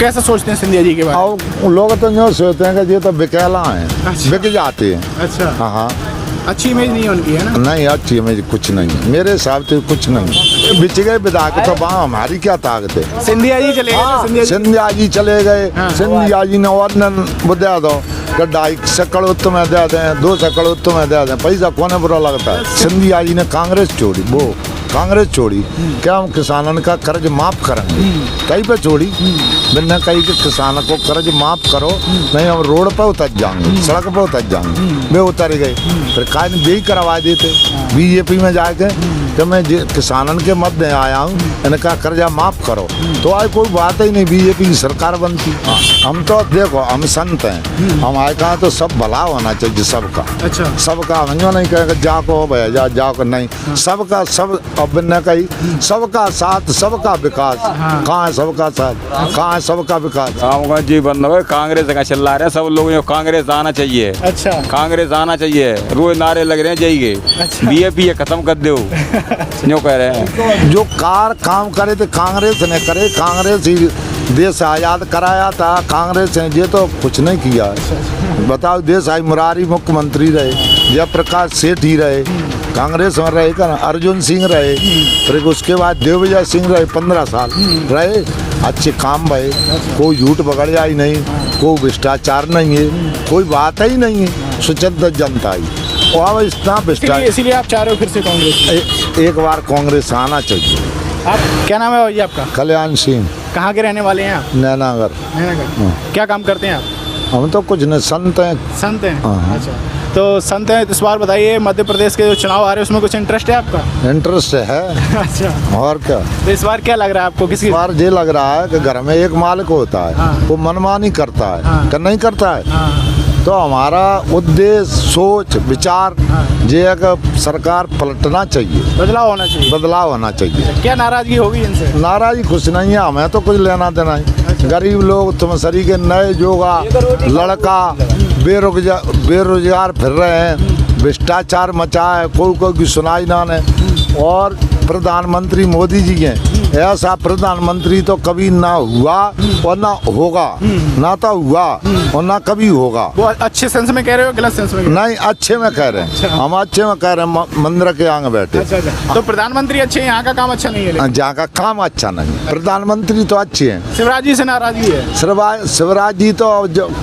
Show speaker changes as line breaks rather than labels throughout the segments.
कैसे सोचते हैं सिंधिया जी के बारे में?
अब लोग तो यूँ सोचते हैं कि ये तो बिकेला हैं,
अच्छा।
बिक जाते हैं।
अच्छा,
हाँ हाँ,
अच्छी इमेज नहीं है उनकी, है ना?
नहीं अच्छी इमेज कुछ नहीं है, मेरे हिसाब से कुछ नहीं। बिच गए विधायक तो वहाँ हमारी क्या ताकत है।
सिंधिया जी चले गए, सिंधिया जी।
सिंधिया जी चले गए,
हाँ।
सिंधिया जी ने ऑर्डन दे दो कि 250 करोड़ तुम्हें दे दें, 200 करोड़ तुम्हें दे दें, पैसा कोने बुरा लगता है। सिंधिया जी ने कांग्रेस छोड़ी, वो कांग्रेस छोड़ी, क्या हम किसानों का कर्ज माफ करेंगे? कहीं पे छोड़ी, बिना कहीं के किसानों को कर्ज माफ करो, नहीं हम रोड पर उतर जाएंगे, सड़क पर उतर जाएंगे। वे उतर गए, फिर कायद यही करवा देते बीजेपी में जाके कि मैं किसानों के मत में आया हूँ, इनका कर्जा माफ करो, तो आज कोई बात ही नहीं, बीजेपी की सरकार बनती। हम तो देखो, हम संत हैं, हमारे कहा तो सब भला होना चाहिए सबका।
अच्छा,
सबका हम यूँ नहीं कहेंगे जाको भैया जाको, नहीं, सबका सब, अब न कही सबका साथ सबका विकास। कहाँ है सबका साथ, कहाँ है सबका विकास?
गाँव जी बंद हो, कांग्रेस का चिल्ला रहे हैं सब लोग, कांग्रेस आना चाहिए।
अच्छा,
कांग्रेस आना चाहिए, रोज नारे लग रहे हैं जाइए।
अच्छा।
बीजेपी ये खत्म कर दो, यूँ कह रहे हैं।
जो काम करे तो कांग्रेस ने करे, कांग्रेस ही देश आज़ाद कराया था, कांग्रेस ने ये तो कुछ नहीं किया है। बताओ, देश आई मुरारी मुख्यमंत्री रहे, जयप्रकाश सेठ ही रहे, कांग्रेस में रहे का, अर्जुन सिंह रहे, फिर उसके बाद दिग्विजय सिंह रहे, 15 साल रहे, अच्छे काम भये, कोई झूठ बगड़िया ही नहीं, कोई भ्रष्टाचार नहीं है, कोई बात ही नहीं है, स्वच्छंद जनता ही। और इतना भ्रष्टाचार,
इसीलिए आप चाह रहे हो फिर से कांग्रेस?
एक बार कांग्रेस आना चाहिए।
आप क्या नाम है भैया आपका?
कल्याण सिंह,
कहाँ के रहने वाले हैं आप?
नैनागर।
क्या काम करते हैं आप?
हम तो कुछ नहीं, संत हैं।
संत हैं?
हाँ।
अच्छा, तो संत हैं, इस बार बताइए मध्य प्रदेश के जो चुनाव आ रहे हैं उसमें कुछ इंटरेस्ट है आपका?
इंटरेस्ट है।
अच्छा,
और क्या,
तो इस बार क्या लग रहा है आपको? किसी
इस बार ये लग रहा है कि घर में एक मालिक होता है,
हाँ।
वो मनमानी करता है,
हाँ।
कि नहीं करता है।
हाँ,
तो हमारा उद्देश्य, सोच, विचार ये है कि सरकार पलटना चाहिए,
बदलाव होना चाहिए।
बदलाव होना चाहिए।
क्या नाराजगी होगी इनसे?
नाराजी कुछ नहीं है, हमें तो कुछ लेना देना है। गरीब लोग, तुम सरी के नए जोगा लड़का बेरोजगार फिर रहे हैं, भ्रष्टाचार मचा है, कोई की सुनाई ना ने। और प्रधानमंत्री मोदी जी हैं, ऐसा प्रधानमंत्री तो कभी ना हुआ और ना होगा, ना तो हुआ और ना कभी होगा।
वो अच्छे सेंस में कह रहे हो, गलत सेंस में?
नहीं, अच्छे में कह रहे हैं, हम अच्छे में कह रहे हैं, मंदिर के आगे बैठे।
अच्छा, तो प्रधानमंत्री अच्छे हैं, यहाँ का काम अच्छा नहीं है?
जहाँ का काम अच्छा नहीं, प्रधानमंत्री तो अच्छे हैं।
शिवराज जी से नाराजगी है?
शिवराज जी तो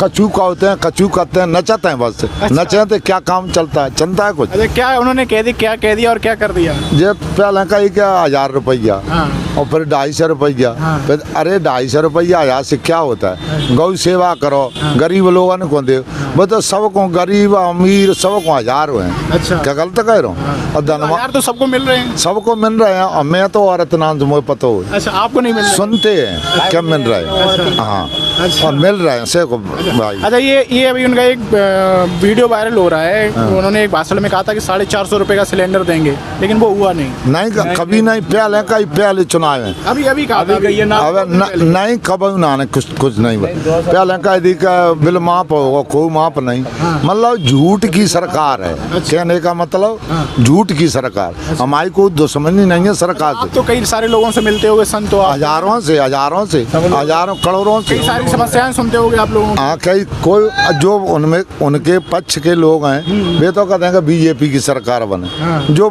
कचू का होते हैं, कचू करते हैं, नचते हैं बस। नचे तो क्या काम चलता है, चलता है कुछ?
अरे क्या उन्होंने कह दी, क्या कह दिया और क्या कर दिया?
ये पहले का ही क्या 1000 रुपया, और फिर 250 रुपया, फिर अरे 250 रुपया 1000 से क्या होता है? गौ सेवा करो, गरीब लोगों को दे, वो तो सबको, गरीब अमीर सबको 1000 हुए हैं।
अच्छा,
क्या गलत कह रहा हूँ? और धनवा
यार तो सबको मिल रहे हैं।
सबको मिल रहे हैं, और मैं तो औरत नाम से मुझे पता हो।
अच्छा, आपको नहीं मिल रहे?
सुनते हैं क्या मिल रहा है? हाँ, और मिल रहे हैं से को भाई।
अच्छा, ये अभी उनका एक वीडियो वायरल हो रहा है, उन्होंने एक भाषण में कहा था कि 450 रुपए का सिलेंडर देंगे, लेकिन वो हुआ नहीं।
नहीं, कभी नहीं, पहले का ही पहले चुनाव है,
अभी कहा था ये ना,
अब नहीं, कब उन्होंने कुछ नहीं पहले का यदि का बिल माफ होगा, कोई माफ नहीं। मतलब झूठ की सरकार है, कहने का मतलब झूठ की सरकार। हमारी कोई दुश्मनी नहीं है सरकार
आप
से।
तो कई सारे लोगों से मिलते होंगे, संतों,
हजारों से हजारों करोड़ों से
कई सारी समस्याएं सुनते होंगे आप लोगों की।
हाँ, कई कोई जो उनमें उनके पक्ष के लोग हैं, वे तो कहते हैं कि बीजेपी की सरकार बने, जो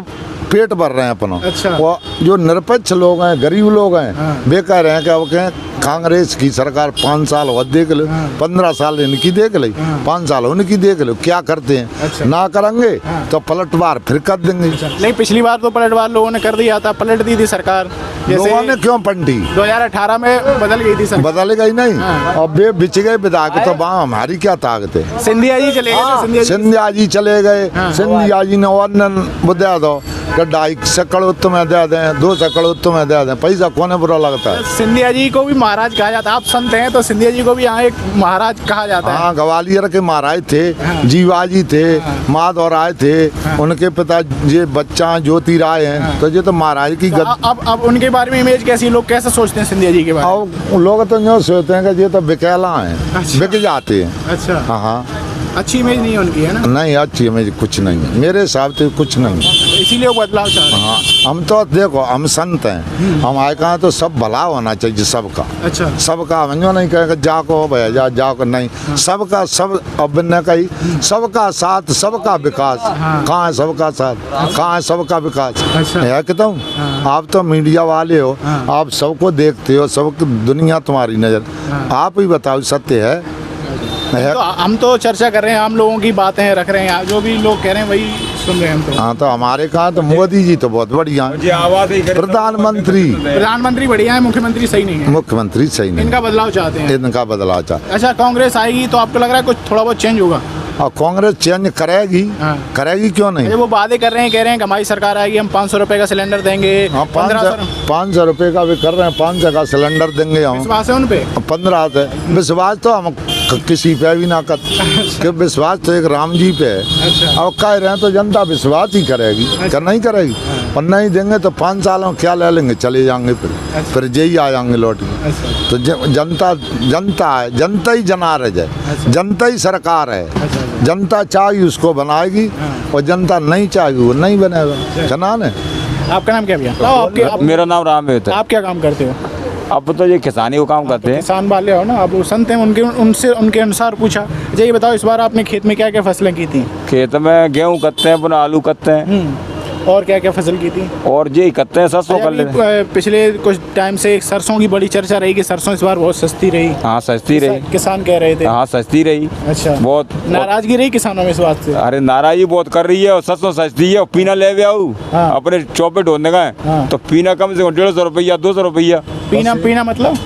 पेट भर रहे हैं अपना।
अच्छा।
वो जो निरपेक्ष लोग हैं, गरीब लोग हैं, वे कह रहे हैं कि अब कहें कांग्रेस की सरकार 5 साल और देख लो, 15 साल इनकी देख ली, 5 साल उनकी देख लो, क्या करते हैं?
अच्छा।
ना करेंगे तो पलटवार फिर कर देंगे।
नहीं, पिछली बार तो पलटवार लोगों ने कर दिया था, पलट दी थी सरकार।
लोगों ने क्यों पलटी?
2018 में बदल गई थी सरकार।
बदल गई नहीं, और वे बिच गए विधायक, तो वहाँ हमारी क्या ताकत है?
सिंधिया जी चले गए,
सिंधिया जी चले गए, सिंधिया जी ने ऑर्डन दे दो कि 250 करोड़ तुम्हें दे दें, 200 करोड़ तुम्हें दे दें, पैसा कोने बुरा लगता है?
सिंधिया जी को भी महाराज कहा जाता है, आप संत हैं तो सिंधिया जी को भी यहाँ एक महाराज कहा जाता है।
हाँ, ग्वालियर के महाराज थे, जीवाजी थे, माधव राय थे, उनके पिता ये बच्चा ज्योति राय हैं, तो ये तो महाराज की
अब उनके बारे में इमेज कैसी, लोग कैसे सोचते हैं सिंधिया जी के बारे में?
अब लोग तो यूँ सोचते हैं कि ये तो बिकेला हैं,
अच्छा।
बिक जाते हैं।
अच्छा,
हाँ हाँ,
अच्छी इमेज नहीं है उनकी, है ना?
नहीं अच्छी इमेज कुछ नहीं है, मेरे हिसाब से कुछ नहीं है।
इसीलिए वो बदलाव चाह रहे हैं।
हाँ, हम तो देखो हम संत हैं, हमारे कहाँ तो सब भला होना चाहिए सबका।
अच्छा।
सबका हमको नहीं कहेगा जाको भैया जाको नहीं, सबका सब अब न कही सबका साथ सबका विकास। कहाँ है सबका साथ, कहाँ है सबका विकास?
अच्छा।
है कहता हूँ, आप तो मीडिया वाले हो, आप सबको देखते हो, सबकी दुनिया तुम्हारी नजर, आप ही बताओ सत्य है?
तो हम तो चर्चा कर रहे हैं, हम लोगों की बातें रख रहे हैं, जो भी लोग कह रहे हैं वही सुन रहे हैं हम तो।
हाँ, तो हमारे कहाँ तो मोदी जी तो बहुत बढ़िया हैं।
आवाज ही
प्रधानमंत्री बढ़िया है, मुख्यमंत्री सही नहीं है,
मुख्यमंत्री सही नहीं,
इनका बदलाव चाहते हैं।
इनका बदलाव चाह।
अच्छा, कांग्रेस आएगी तो आपको लग रहा है कुछ थोड़ा बहुत चेंज होगा?
और कांग्रेस चेंज करेगी,
हाँ।
करेगी क्यों नहीं?
ये वो वादे कर रहे हैं, कह रहे हैं कि हमारी सरकार आएगी, हम 500 रुपए का सिलेंडर देंगे।
हाँ,
1500
500 रुपये का भी कर रहे हैं, 500 का सिलेंडर देंगे हम।
विश्वास है उन पे?
15 से विश्वास तो हम किसी पे भी ना कर कि विश्वास तो एक राम जी पे है।
अच्छा।
अब कह रहे हैं तो जनता विश्वास ही करेगी, क्या नहीं करेगी? और नहीं देंगे तो 5 सालों क्या ले लेंगे, चले जाएंगे, फिर यही आ जाएंगे लौट के।
अच्छा।
तो जनता जनता है, जनता ही जनारज है, जनता ही सरकार है। जनता चाहिए उसको बनाएगी, और जनता नहीं चाहिए वो नहीं बनेगा। चनान है।
आपका नाम क्या भैया?
मेरा नाम राम है।
आप क्या काम करते हो?
अब तो ये किसानी को काम करते हैं।
किसान वाले हो ना आप, वो संत हैं, उनके अनुसार पूछा। अच्छा, ये बताओ इस बार आपने खेत में क्या क्या फसलें की थी?
खेत में गेहूँ करते हैं, अपना आलू करते हैं,
और क्या क्या फसल की थी?
और ये करते हैं, सरसों कर लेते हैं।
पिछले कुछ टाइम से सरसों की बड़ी चर्चा रही कि सरसों इस बार बहुत सस्ती रही।
हाँ, सस्ती रही,
किसान कह रहे थे।
हाँ सस्ती रही।
अच्छा।
बहुत
नाराजगी रही किसानों में इस बात से?
अरे नाराजगी बहुत कर रही है, और सरसों सस्ती है, और पीना ले भी आऊ
हाँ।
अपने चौपे ढोने का है,
हाँ।
तो पीना कम से कम 150 रुपया 200 रुपया
पीना मतलब?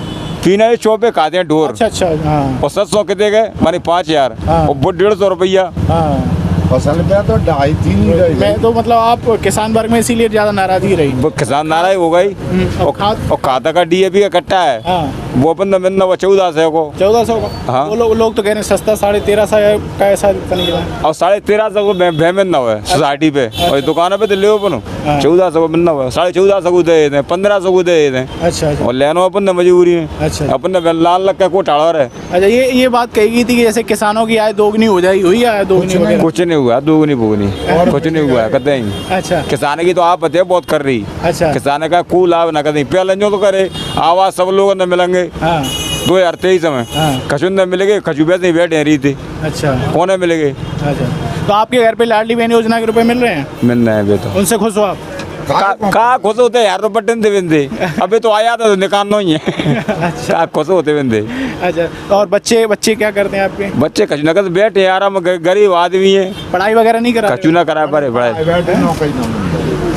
पीना ये चौपे खाते हैं ढोर।
अच्छा। हाँ।
और 700 कितने गए मानी 5000,
हाँ।
और वो 150 रुपया।
हाँ।
फसल पे तो 2.5-3
मैं तो मतलब आप किसान वर्ग में इसीलिए ज्यादा नाराजगी रही।
वो किसान नाराज हो गई।
और खाद?
और खाता का DAP का कट्टा है,
हाँ।
वो अपन मिलना वो 1400 को।
1400 का?
हाँ।
वो लोग तो कह रहे हैं सस्ता 1350 का ऐसा निकला।
और 1350 को मिलना हुआ है सोसाइटी पे, और दुकानों पे तो ले अपन 1400 को मिलना हुआ है, 1450 को दे देते हैं, 1500 को दे देते हैं।
अच्छा।
और लेना अपन ने मजबूरी है।
अच्छा।
अपन ने लाल लग का को टाड़ा है।
अच्छा, ये बात कही गई थी कि जैसे किसानों की आय दोगुनी हो जाएगी, हुई आय दोगुनी वगैरह?
कुछ नहीं हुआ, दोगुनी बुगनी कुछ नहीं हुआ है, कहते हैं।
अच्छा।
किसान की तो आप बताइए बहुत कर रही।
अच्छा।
किसान का कोई लाभ ना करें, पहले जो तो करे आवाज सब लोगों ने मिलेंगे।
हाँ।
2023 में
हाँ।
कचुन ने मिलेंगे, कचुबे नहीं बैठे रही थी।
अच्छा।
कौन मिलेंगे?
अच्छा, तो आपके घर पे लाडली बहन योजना के रुपए मिल रहे हैं?
मिल रहे हैं अभी तो।
उनसे खुश हो आप?
कहा खुश होते यार, तो बटन दे बिंदे अभी तो आया था तो निकालना ही है।
अच्छा।
खुश होते बिंदे।
अच्छा, और बच्चे क्या करते हैं आपके?
बच्चे कचुना कर बैठे यार, हम गरीब आदमी है,
पढ़ाई वगैरह नहीं करा रहे?
कचुना करा पड़े पढ़ाई।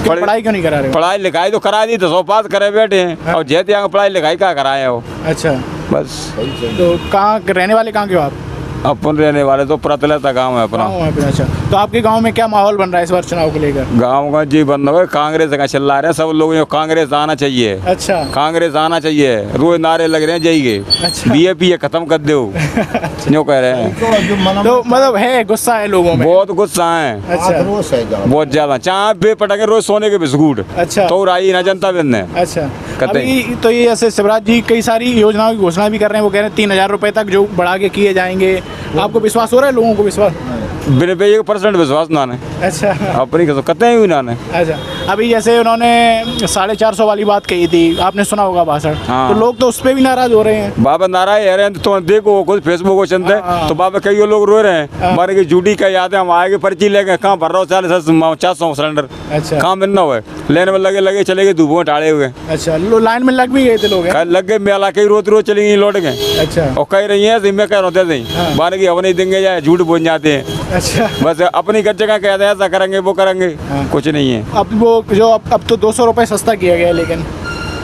पढ़ाई क्यों नहीं करा रहे?
पढ़ाई लिखाई तो करा दी, तो 100 पास करे बैठे हैं, और जैसे यहाँ पढ़ाई लिखाई क्या कराए हो।
अच्छा।
बस।
तो कहाँ रहने वाले, कहाँ के हो आप?
अपन रहने वाले तो प्रतलता गाँव है अपना।
गाँव है अपना। अच्छा, तो आपके गांव में क्या माहौल बन रहा है इस बार चुनाव को लेकर?
गाँव का जी बंद हो, कांग्रेस का चिल्ला रहे हैं सब लोग, कांग्रेस आना चाहिए।
अच्छा।
कांग्रेस आना चाहिए, रोज नारे लग रहे हैं जाइए।
अच्छा।
BAP खत्म कर दो जो कह रहे हैं।
तो मतलब है, गुस्सा है लोगों में?
बहुत गुस्सा है,
अच्छा।
बहुत ज्यादा। चाहे बेपटके रोज सोने के बिस्कुट।
अच्छा।
तो राई ना जनता बिंदे।
अच्छा।
कहते
अभी तो ये ऐसे शिवराज जी कई सारी योजनाओं की घोषणा भी कर रहे हैं, वो कह रहे हैं 3000 रुपए तक जो बढ़ा के किए जाएंगे। आपको विश्वास हो रहा है, लोगों को विश्वास?
बिना पे 1% विश्वास ना ने।
अच्छा।
अपनी कसम कहते हैं भी ना ने।
अच्छा, अभी जैसे उन्होंने 450 वाली बात कही थी, आपने सुना होगा भाषण।
हाँ।
तो लोग तो उस पर भी नाराज हो रहे हैं।
बाबा नाराज है रहे, तो देखो खुद फेसबुक को चलते हैं, तो बाबा कई लोग रो रहे हैं, हमारे की झूठी का याद है, हम आगे पर्ची लेके कहाँ भर रहा हूँ 400 सिलेंडर।
अच्छा।
कहाँ मिलना हुआ है, लेने में लगे चले गए, धूप में टाड़े हुए।
अच्छा, लाइन में लग भी गए थे लोग?
लग गए मेला, कई रोज चली गई लौट गए।
अच्छा।
और कह रही है मैं कह रहा
हाँ।
माने की अब नहीं देंगे, जाए झूठ बोल जाते हैं।
अच्छा।
बस अपनी जगह कहते हैं ऐसा करेंगे वो करेंगे।
हाँ।
कुछ नहीं है।
अब वो जो अब तो 200 रुपए सस्ता किया गया है, लेकिन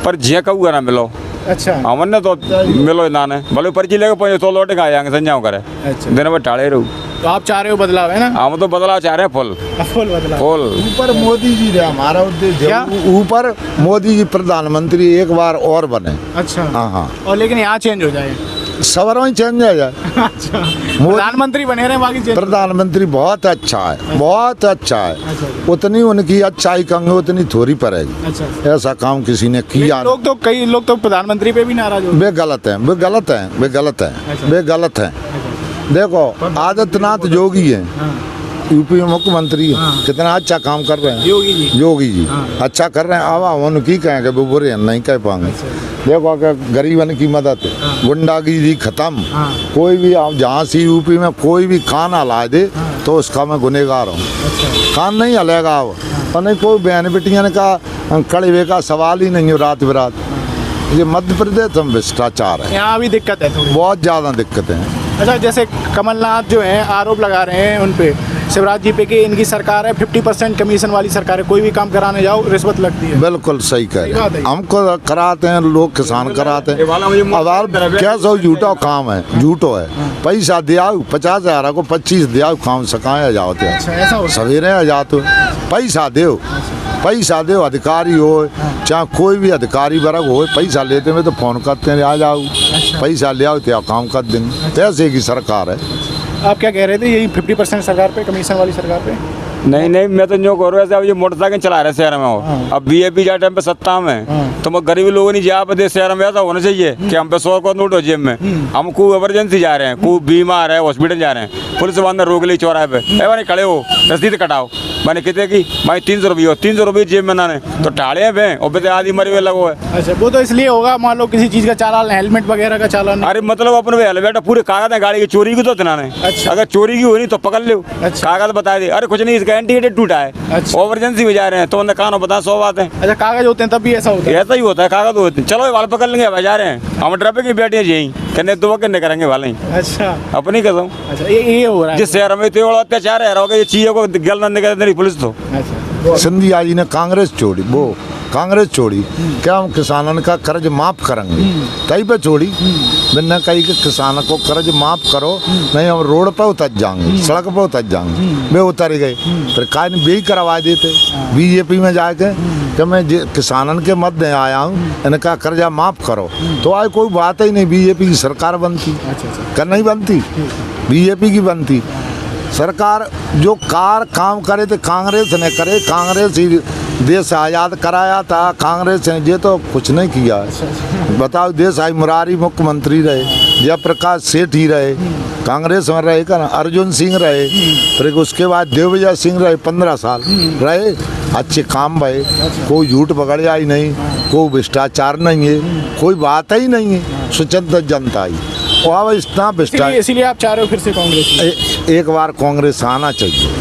पर झे कऊगा ना मिलो।
अच्छा।
हमन ने तो मिलो ना ने भले पर्ची लेके पहुंचे तो लौट के आ जाएंगे संजाओ करे।
अच्छा।
दिन भर टाड़े रहू।
तो आप चाह रहे हो बदलाव, है ना?
हम तो बदलाव चाह रहे हैं, फुल
फुल बदलाव।
फुल।
ऊपर मोदी जी रहे, हमारा उद्देश्य
क्या?
ऊपर मोदी जी प्रधानमंत्री एक बार और बने।
अच्छा।
हाँ।
और लेकिन यहाँ चेंज हो जाए?
सवरों ही चेंज हो जाए।
अच्छा। प्रधानमंत्री बने रहे, बाकी चेंज?
प्रधानमंत्री बहुत अच्छा है, बहुत अच्छा है।
अच्छा।
उतनी उनकी अच्छाई कहेंगे उतनी थोड़ी पड़ेगी।
अच्छा।
ऐसा काम किसी ने किया।
कई लोग तो प्रधानमंत्री पे भी नाराज हो।
वे गलत हैं, वे गलत हैं, वे गलत हैं,
अच्छा।
वे गलत हैं। देखो आदित्यनाथ जोगी हैं, यूपी में मुख्यमंत्री है, कितना अच्छा काम कर रहे हैं
योगी जी।
योगी जी अच्छा कर रहे हैं। अब उनकी कहेंगे वो बुरे हैं, नहीं कह पाएंगे। देखो अगर गरीबन की मदद, गुंडागिरी खत्म। कोई भी आप जहाँ से यूपी में कोई भी कान हला दे तो उसका मैं गुनहगार हूँ। कान नहीं हलेगा अब, और नहीं कोई बहन बेटियाँ का कड़वे का सवाल ही नहीं हो रात बिरात। ये मध्य प्रदेश में भ्रष्टाचार है,
यहाँ भी दिक्कत है थोड़ी।
बहुत ज़्यादा दिक्कतें हैं।
अच्छा, जैसे कमलनाथ जो है आरोप लगा रहे हैं उन पे, शिवराज जी पे, कि इनकी सरकार है 50% कमीशन वाली सरकार है, कोई भी काम कराने जाओ रिश्वत लगती है।
बिल्कुल सही कह रहे
बात है।
हैं। हमको कराते हैं लोग, किसान कराते हैं। अब आप क्या सो झूठा काम है, झूठो है। पैसा दिया 50,000 को 25 दिया काम सकाया जाते
अच्छा, ऐसा होता
हैं, सवेरे आ जाते हो। पैसा दो, पैसा दो, अधिकारी हो चाहे कोई भी अधिकारी वर्ग हो, पैसा लेते में तो फोन करते हैं आ जाओ, पैसा ले आओ तो काम कर देंगे। पैसे की सरकार है।
आप क्या कह रहे थे, यही 50% सरकार पे, कमीशन वाली सरकार पे?
नहीं नहीं, मैं तो जो कह रहा अब ये मोटरसाइकिल चला रहे शहर में हो, अब बीजेपी जा टाइम पे सत्ता में, तो मैं गरीब लोगों ने जा पे शहर में ऐसा होना चाहिए कि हम पे 100 को नोट हो जेब में, हम को इमरजेंसी जा रहे हैं, को बीमार है, हॉस्पिटल जा रहे हैं, पुलिस वाले रोक ली चौराहे पे, मैंने खड़े हो रसीद कटाओ, मैंने कितने की भाई 300 रुपये हो, 300 रुपये जेब में नाने तो टाड़े हैं और बेटे आदि मरे हुए लगो है।
अच्छा, वो तो इसलिए होगा, मान लो किसी चीज़ का चालान, हेलमेट वगैरह का चालान।
अरे मतलब अपने हेलमेट पूरे कागज है गाड़ी की, चोरी की तो इतना नहीं।
अच्छा।
अगर चोरी की हुई तो पकड़ लो,
अच्छा।
कागज बता दे, अरे कुछ नहीं इसका एंटीडेट टूटा है,
अच्छा।
इमरजेंसी में जा रहे हैं तो उन्हें कानों बता 100 बात है।
अच्छा, कागज होते हैं तब भी ऐसा होता है?
ऐसा ही होता है, कागज होते हैं, चलो ये वाल पकड़ लेंगे भाई जा रहे हैं, हम ट्रैफिक की बैठे यही कहने दो करने करेंगे वाले ही
अच्छा
अपनी कसम।
अच्छा, ये हो रहा है।
जिस शहर में इतने बड़ा अत्याचार है रहोगे, ये चीज़ों को गल नहीं करती नहीं पुलिस तो।
अच्छा,
सिंधिया जी ने कांग्रेस छोड़ी, वो कांग्रेस छोड़ी, क्या हम किसानों का कर्ज माफ करेंगे, कहीं पे छोड़ी बिना कहीं के किसानों को कर्ज माफ करो, नहीं हम रोड पे उतर जाएंगे, सड़क पे उतर जाएंगे। वे उतर गए, फिर काय भी करवा देते बीजेपी में जाके कि मैं किसानों के मध्य आया हूँ, इनका कर्जा माफ करो, तो आज कोई बात ही नहीं, बीजेपी की सरकार बनती। कर नहीं बनती, बीजेपी की बनती सरकार। जो काम करे तो कांग्रेस ने करे, कांग्रेस ही देश आज़ाद कराया था, कांग्रेस ने ये तो कुछ नहीं किया है। बताओ, देश आई मुरारी मुख्यमंत्री रहे, जयप्रकाश सेठ ही रहे, कांग्रेस में रहे का ना, अर्जुन सिंह रहे, फिर उसके बाद दिग्विजय सिंह रहे, 15 साल रहे, अच्छे काम भये, कोई झूठ पकड़िया ही नहीं, कोई भ्रष्टाचार नहीं है, कोई बात ही नहीं है, स्वतंत्र जनता ही। और इतना भ्रष्टाचार,
इसीलिए आप चाह रहे हो फिर से कांग्रेस?
एक बार कांग्रेस आना चाहिए।